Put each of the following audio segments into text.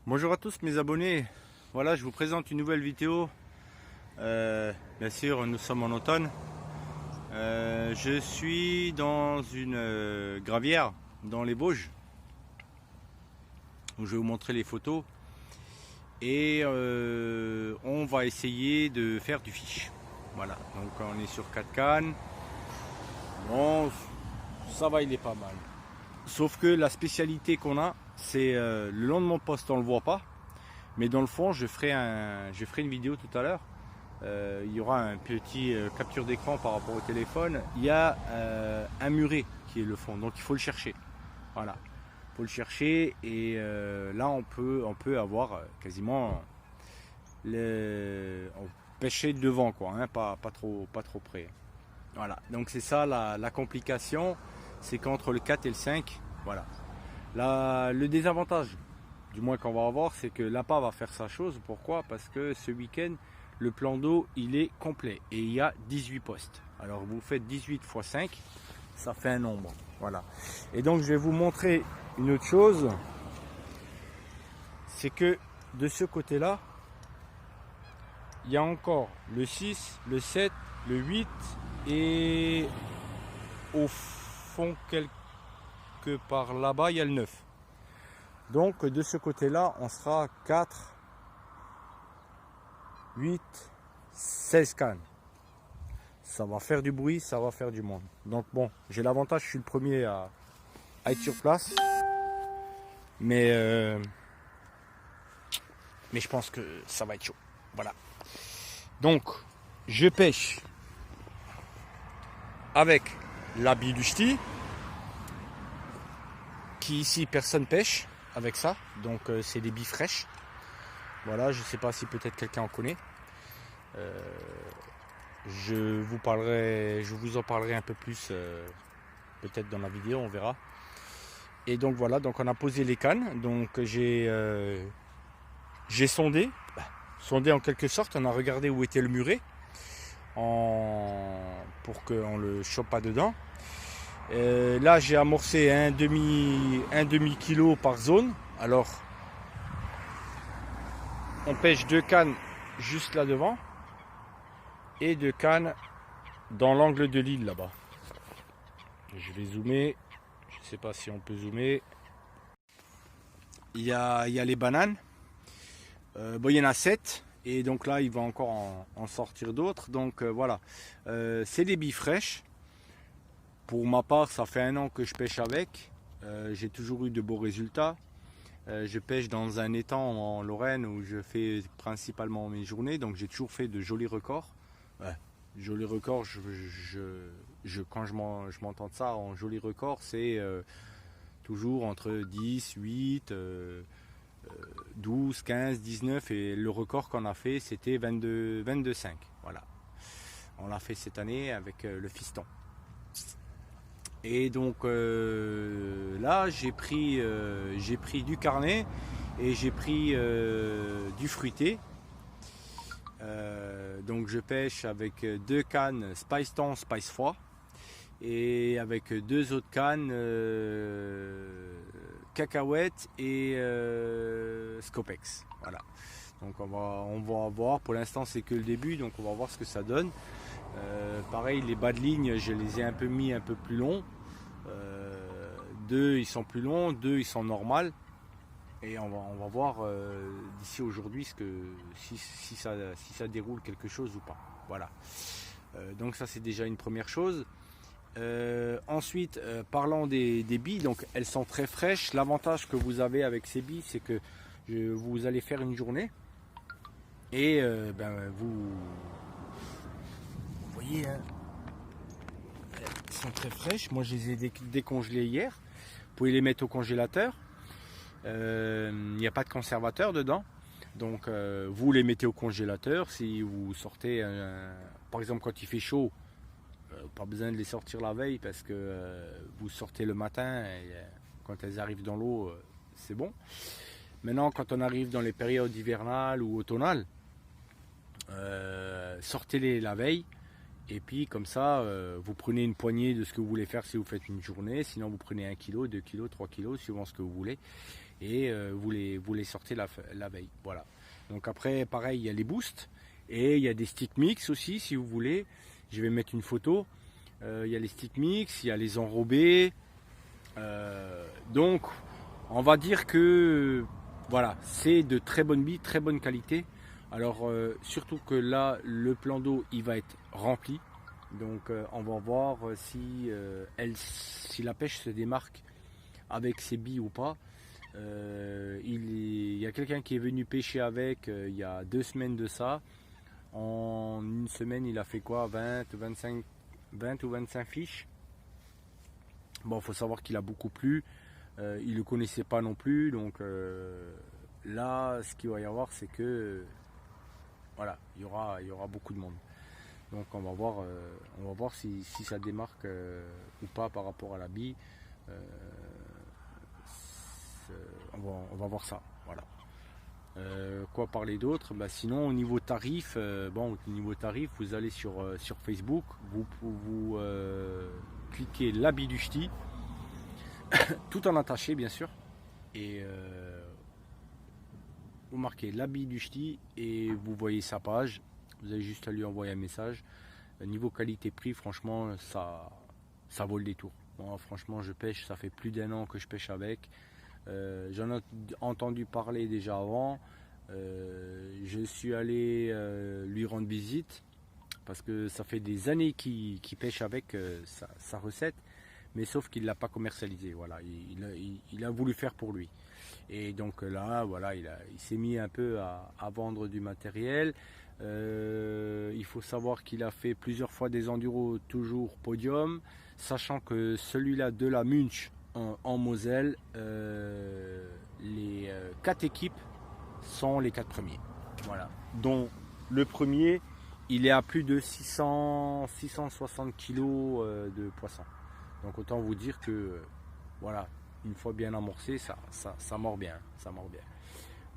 Bonjour à tous mes abonnés, voilà je vous présente une nouvelle vidéo. Bien sûr nous sommes en automne. Je suis dans une gravière dans les Vosges où je vais vous montrer les photos et on va essayer de faire du fish. Voilà, donc on est sur 4 cannes. Bon, ça va, il est pas mal. Sauf que la spécialité qu'on a, c'est le long de mon poste on le voit pas. Mais dans le fond, je ferai une vidéo tout à l'heure. Il y aura un petit capture d'écran par rapport au téléphone. Il y a un muret qui est le fond, donc il faut le chercher. Voilà, il faut le chercher et là on peut avoir quasiment on pêcher devant quoi, hein, pas trop près. Voilà, donc c'est ça la complication, c'est qu'entre le 4 et le 5, voilà. Là, le désavantage, du moins qu'on va avoir, c'est que l'appât va faire sa chose. Pourquoi? Parce que ce week-end, le plan d'eau, il est complet et il y a 18 postes. Alors vous faites 18 x 5, ça fait un nombre. Voilà. Et donc je vais vous montrer une autre chose, c'est que de ce côté-là, il y a encore le 6, le 7, le 8 et au fond quelque part là-bas, il y a le 9. Donc de ce côté-là, on sera 4, 8, 16 cannes. Ça va faire du bruit, ça va faire du monde. Donc bon, j'ai l'avantage, je suis le premier à être sur place. Mais je pense que ça va être chaud. Voilà. Donc, je pêche avec la bille du ch'ti, qui ici personne pêche avec ça. Donc c'est des billes fraîches. Voilà, je sais pas si peut-être quelqu'un en connaît. Je vous en parlerai un peu plus peut-être dans la vidéo, on verra. Et donc voilà, donc on a posé les cannes. Donc j'ai sondé en quelque sorte. On a regardé où était le muret pour qu'on le chope pas dedans. Là j'ai amorcé un demi kilo par zone. Alors on pêche 2 cannes juste là devant et 2 cannes dans l'angle de l'île là-bas. Je vais zoomer, je ne sais pas si on peut zoomer. Il y a les bananes. Bon, il y en a 7 et donc là il va encore en sortir d'autres. Donc voilà, c'est des billes fraîches. Pour ma part, ça fait 1 an que je pêche avec. J'ai toujours eu de beaux résultats. Je pêche dans un étang en Lorraine où je fais principalement mes journées, donc j'ai toujours fait de jolis records. Ouais, jolis records, quand je m'entends de ça en jolis records, c'est toujours entre 10, 8, 12, 15, 19 et le record qu'on a fait c'était 22,5. Voilà. On l'a fait cette année avec le fiston. Et donc là j'ai pris du carnet et j'ai pris du fruité. Donc je pêche avec 2 cannes Spice Ton, Spice Froid et avec 2 autres cannes cacahuètes et Scopex. Voilà. Donc on va voir. Pour l'instant c'est que le début, donc on va voir ce que ça donne. Pareil, les bas de ligne, je les ai un peu mis un peu plus longs. 2 ils sont plus longs, 2 ils sont normales. Et on va voir d'ici aujourd'hui si ça déroule quelque chose ou pas. Voilà. Donc ça c'est déjà une première chose. Ensuite, parlant des billes, donc elles sont très fraîches. L'avantage que vous avez avec ces billes, c'est que vous allez faire une journée et vous voyez, hein, elles sont très fraîches. Moi je les ai décongelées hier. Vous pouvez les mettre au congélateur. Il n'y a pas de conservateur dedans. Donc vous les mettez au congélateur. Si vous sortez, par exemple quand il fait chaud, pas besoin de les sortir la veille parce que vous sortez le matin et quand elles arrivent dans l'eau, c'est bon. Maintenant, quand on arrive dans les périodes hivernales ou automnales, sortez-les la veille. Et puis comme ça, vous prenez une poignée de ce que vous voulez faire si vous faites une journée. Sinon, vous prenez 1 kg, 2 kg, 3 kg, suivant ce que vous voulez. et vous les sortez la veille. Voilà. Donc après, pareil, il y a les boosts et il y a des stick mix aussi, si vous voulez. Je vais mettre une photo. Il y a les stick mix, il y a les enrobés. Donc, on va dire que voilà, c'est de très bonnes billes, très bonne qualité. Alors, surtout que là, le plan d'eau, il va être rempli. Donc, on va voir si la pêche se démarque avec ces billes ou pas. Il y a quelqu'un qui est venu pêcher avec il y a 2 semaines de ça. En une semaine, il a fait quoi, 20 ou 25 fiches. Bon, il faut savoir qu'il a beaucoup plu. Il ne le connaissait pas non plus. Donc là, ce qu'il va y avoir, c'est que voilà, il y aura beaucoup de monde. Donc on va voir si ça démarque ou pas par rapport à la bille. On va voir ça. Voilà. Quoi parler d'autre? Sinon au niveau tarif, vous allez sur Facebook, vous cliquez l'habit du ch'ti, tout en attaché bien sûr, et vous marquez l'habit du ch'ti et vous voyez sa page. Vous avez juste à lui envoyer un message. Niveau qualité-prix, franchement, ça vaut le détour. Moi, franchement, je pêche, ça fait plus d'1 an que je pêche avec. J'en ai entendu parler déjà avant. Je suis allé lui rendre visite parce que ça fait des années qu'il pêche avec sa recette, mais sauf qu'il ne l'a pas commercialisé. Voilà, il a voulu faire pour lui. Et donc là, voilà, il s'est mis un peu à vendre du matériel. Il faut savoir qu'il a fait plusieurs fois des enduros, toujours podium, sachant que celui-là de la Munch en Moselle, les 4 équipes sont les 4 premiers. Voilà. Dont le premier, il est à plus de 660 kg de poisson. Donc autant vous dire que voilà, une fois bien amorcé, ça mord bien. Ça mord bien.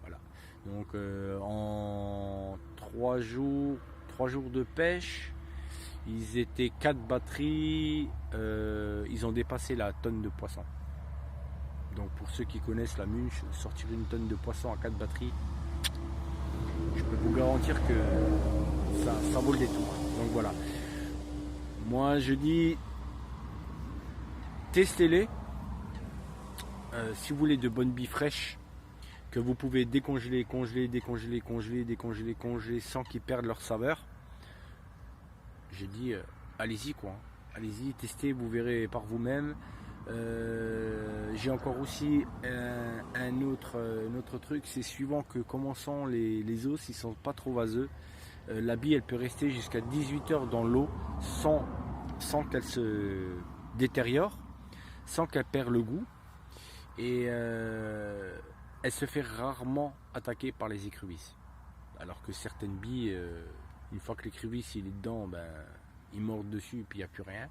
Voilà. Donc en 3 jours de pêche, ils étaient 4 batteries, ils ont dépassé la tonne de poisson. Donc pour ceux qui connaissent la Munch, sortir une tonne de poisson à 4 batteries, je peux vous garantir que ça vaut le détour. Donc voilà. Moi je dis, testez-les. Si vous voulez de bonnes billes fraîches, que vous pouvez décongeler, congeler sans qu'ils perdent leur saveur, j'ai dit allez-y quoi. Allez-y, testez, vous verrez par vous-même. J'ai encore aussi un autre truc, c'est suivant que comment sont les os, s'ils sont pas trop vaseux, la bille elle peut rester jusqu'à 18 heures dans l'eau sans qu'elle se détériore, sans qu'elle perde le goût, et elle se fait rarement attaquer par les écrevisses. Alors que certaines billes, une fois que l'écrevisse il est dedans, il mord dessus et puis il n'y a plus rien.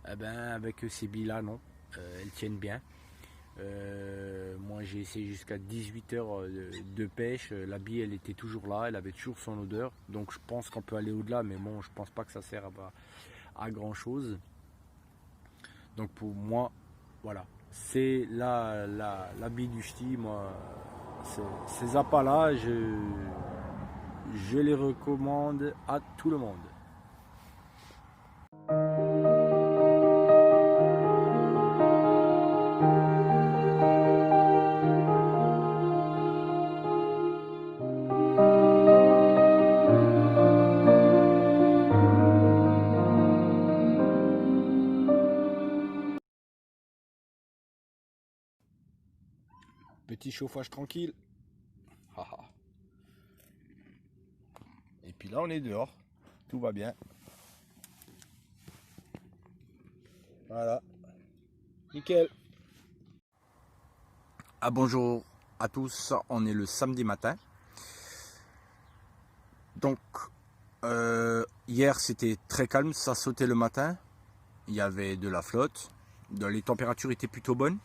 Avec ces billes là non, elles tiennent bien. Moi j'ai essayé jusqu'à 18 heures de pêche, la bille elle était toujours là, elle avait toujours son odeur, donc je pense qu'on peut aller au-delà, mais bon je pense pas que ça sert à grand chose. Donc pour moi voilà, c'est la bille du ch'ti. Moi ces appâts là je les recommande à tout le monde. Petit chauffage tranquille. Et puis là on est dehors. Tout va bien. Voilà. Nickel. Bonjour à tous. On est le samedi matin. Donc hier c'était très calme. Ça sautait le matin. Il y avait de la flotte. Les températures étaient plutôt bonnes.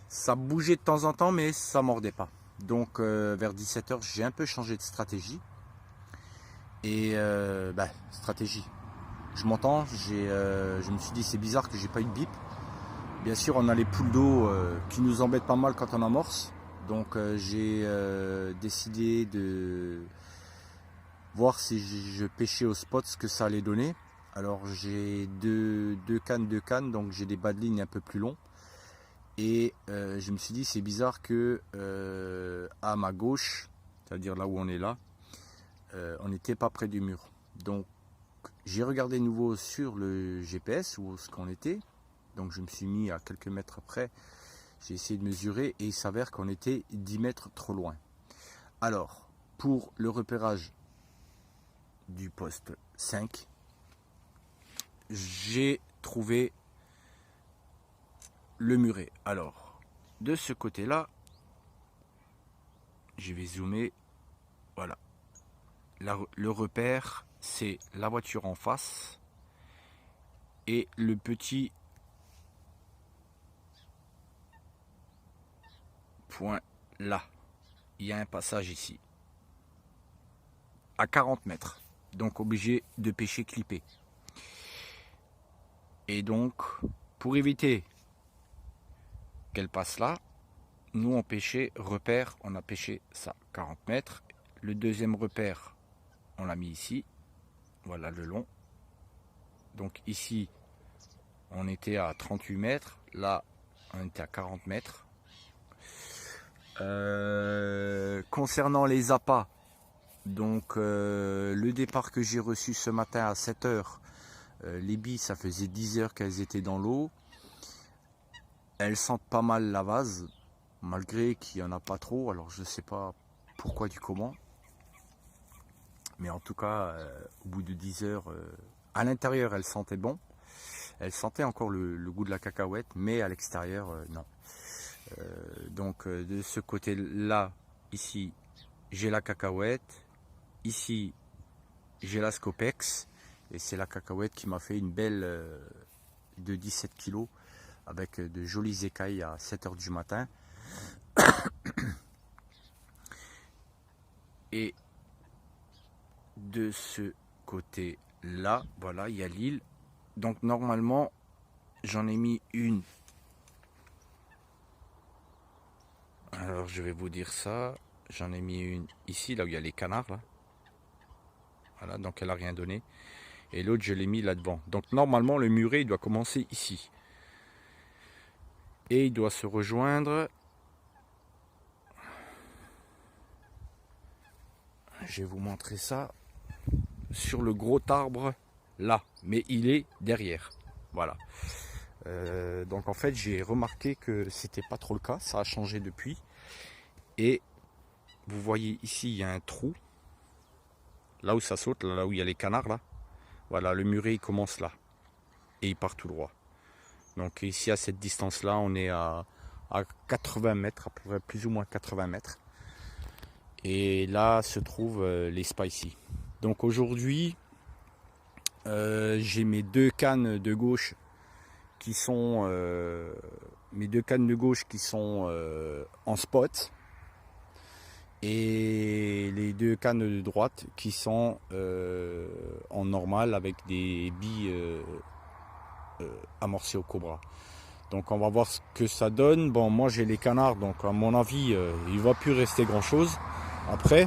Ça bougeait de temps en temps, mais ça mordait pas. Donc vers 17 h, j'ai un peu changé de stratégie. Et stratégie. Je m'entends, je me suis dit c'est bizarre que j'ai pas eu de bip. Bien sûr, on a les poules d'eau qui nous embêtent pas mal quand on amorce. Donc j'ai décidé de voir si je pêchais au spot ce que ça allait donner. Alors j'ai deux cannes, donc j'ai des bas de ligne un peu plus longs. Et je me suis dit c'est bizarre que à ma gauche, c'est-à-dire là où on est là, on n'était pas près du mur. Donc j'ai regardé de nouveau sur le GPS où ce qu'on était. Donc je me suis mis à quelques mètres près. J'ai essayé de mesurer et il s'avère qu'on était 10 mètres trop loin. Alors, pour le repérage du poste 5, j'ai trouvé le muret. Alors, de ce côté-là, je vais zoomer. Voilà. Le repère, c'est la voiture en face et le petit point là. Il y a un passage ici. À 40 mètres. Donc obligé de pêcher clippé. Et donc, pour éviter qu'elle passe là, nous on pêchait repère, on a pêché ça, 40 mètres. Le deuxième repère, on l'a mis ici. Voilà le long. Donc ici, on était à 38 mètres. Là, on était à 40 mètres. Concernant les appâts, donc le départ que j'ai reçu ce matin à 7 h, les billes, ça faisait 10 heures qu'elles étaient dans l'eau. Elles sentent pas mal la vase, malgré qu'il n'y en a pas trop. Alors je sais pas pourquoi du comment. Mais en tout cas, au bout de 10 heures, à l'intérieur, elles sentaient bon. Elles sentaient encore le goût de la cacahuète, mais à l'extérieur, non. Donc de ce côté-là, ici, j'ai la cacahuète. Ici, j'ai la Scopex. Et c'est la cacahuète qui m'a fait une belle de 17 kg avec de jolies écailles à 7 h du matin. Et de ce côté-là, voilà, il y a l'île. Donc normalement, j'en ai mis une. Alors je vais vous dire ça. J'en ai mis une ici, là où il y a les canards. Là. Voilà, donc elle n'a rien donné. Et l'autre, je l'ai mis là devant. Donc normalement, le muret, il doit commencer ici. Et il doit se rejoindre. Je vais vous montrer ça. Sur le gros arbre là. Mais il est derrière. Voilà. Donc en fait, j'ai remarqué que c'était pas trop le cas. Ça a changé depuis. Et vous voyez ici, il y a un trou. Là où ça saute, là où il y a les canards là. Voilà, le muret il commence là. Et il part tout droit. Donc ici à cette distance là, on est à 80 mètres, à peu près plus ou moins 80 mètres. Et là se trouvent les spicy. Donc aujourd'hui, j'ai mes deux cannes de gauche qui sont en spot. Et les deux cannes de droite qui sont en normal avec des billes amorcées au cobra. Donc on va voir ce que ça donne. Bon, moi j'ai les canards, donc à mon avis il va plus rester grand chose après.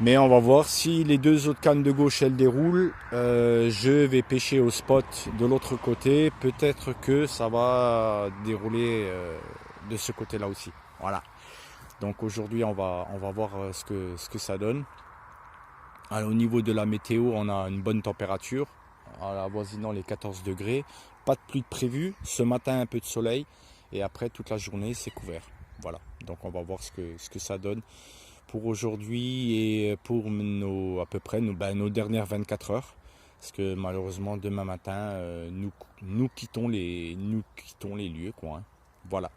Mais on va voir si les deux autres cannes de gauche elles déroulent. Je vais pêcher au spot de l'autre côté. Peut-être que ça va dérouler de ce côté là aussi. Voilà. Donc aujourd'hui on va voir ce que ça donne. Alors, au niveau de la météo, on a une bonne température, avoisinant les 14 degrés. Pas de pluie de prévu. Ce matin un peu de soleil et après toute la journée c'est couvert. Voilà. Donc on va voir ce que ça donne pour aujourd'hui et pour à peu près nos dernières 24 heures. Parce que malheureusement demain matin nous quittons les lieux quoi. Hein. Voilà.